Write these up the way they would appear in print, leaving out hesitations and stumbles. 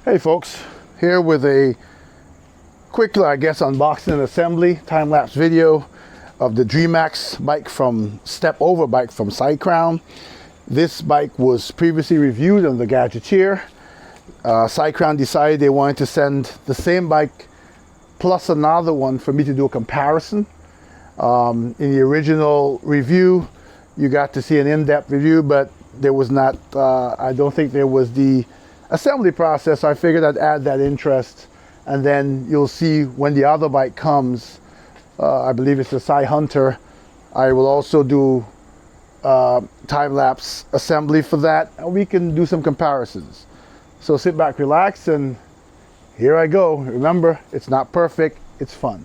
Hey folks, here with a quick, I guess, unboxing and assembly time-lapse video of the Dremax bike from step over bike from Cycrown. This bike was previously reviewed on the Gadgeteer. Cycrown decided they wanted to send the same bike plus another one for me to do a comparison. In the original review, you got to see an in-depth review, but there was not, I don't think there was the assembly process. So I figured I'd add that interest, and then you'll see when the other bike comes. I believe it's the Cy Hunter. I will also do time-lapse assembly for that, and we can do some comparisons. So sit back, relax, and here I go. Remember, it's not perfect, it's fun.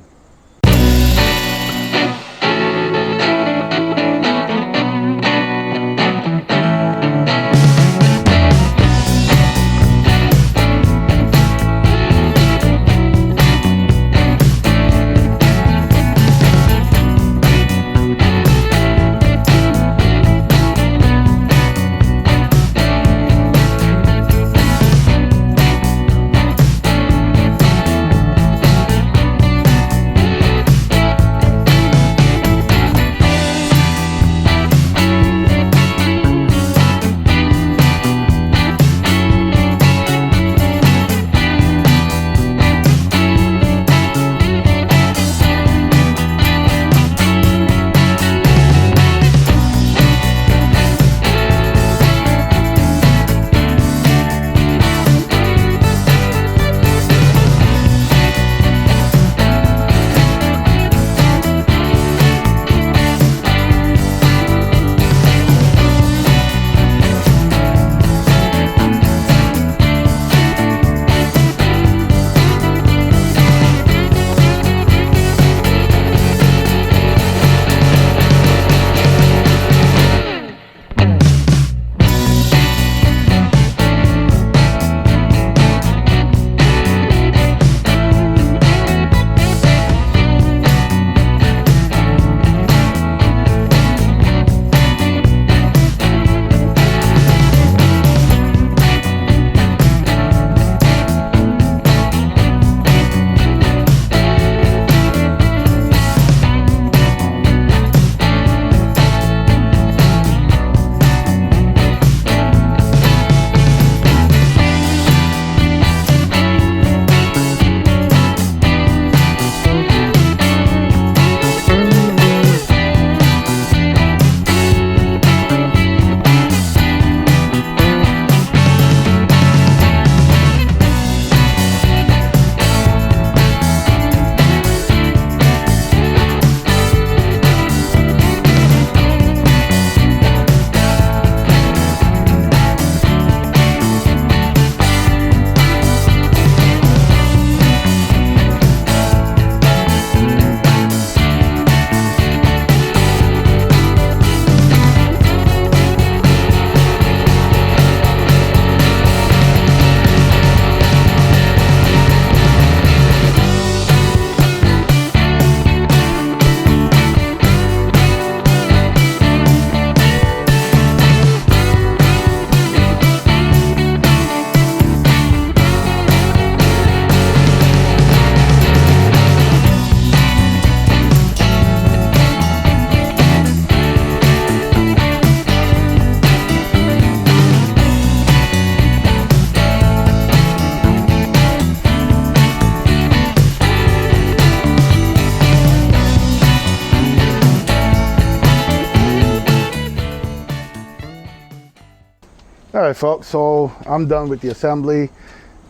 Alright folks, so I'm done with the assembly.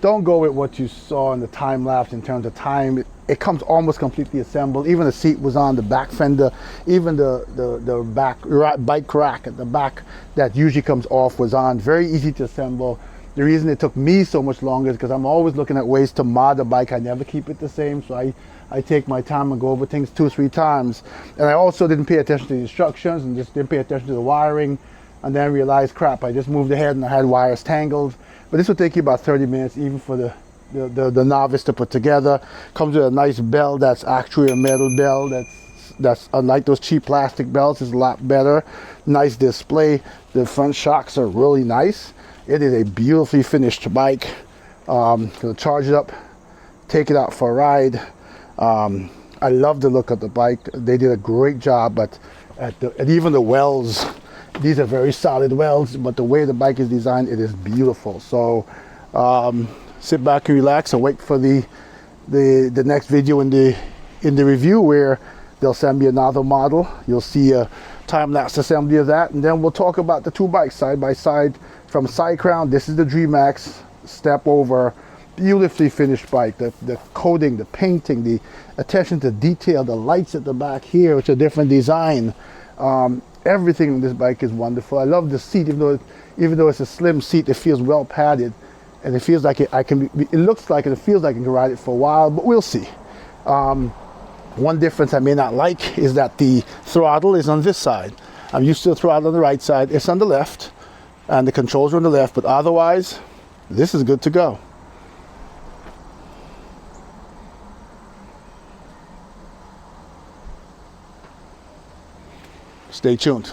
Don't go with what you saw in the time lapse in terms of time. It comes almost completely assembled. Even the seat was on, the back fender, even the back bike rack at the back that usually comes off was on. Very easy to assemble. The reason it took me so much longer is because I'm always looking at ways to mod the bike. I never keep it the same, so I take my time and go over things 2 or 3 times. And I also didn't pay attention to the instructions and just didn't pay attention to the wiring. And then realized, crap, I just moved ahead and I had wires tangled. But this will take you about 30 minutes, even for the novice to put together. Comes with a nice bell that's actually a metal bell. That's unlike those cheap plastic belts, is a lot better. Nice display. The front shocks are really nice. It is a beautifully finished bike. Gonna charge it up, take it out for a ride. I love the look of the bike. They did a great job, but and even the welds, these are very solid welds, but the way the bike is designed, it is beautiful. So sit back and relax and wait for the next video in the review, where they'll send me another model. You'll see a time-lapse assembly of that, and then we'll talk about the two bikes side by side from Cycrown. This is the Dremax step over, beautifully finished bike. The coating, the painting, the attention to detail, the lights at the back here, which are different design. Everything in this bike is wonderful. I love the seat, even though it's a slim seat, it feels well padded, and it feels like it looks like it feels like I can ride it for a while, but we'll see. One difference I may not like is that the throttle is on this side. I'm used to the throttle on the right side. It's on the left, and the controls are on the left, but otherwise, this is good to go. Stay tuned.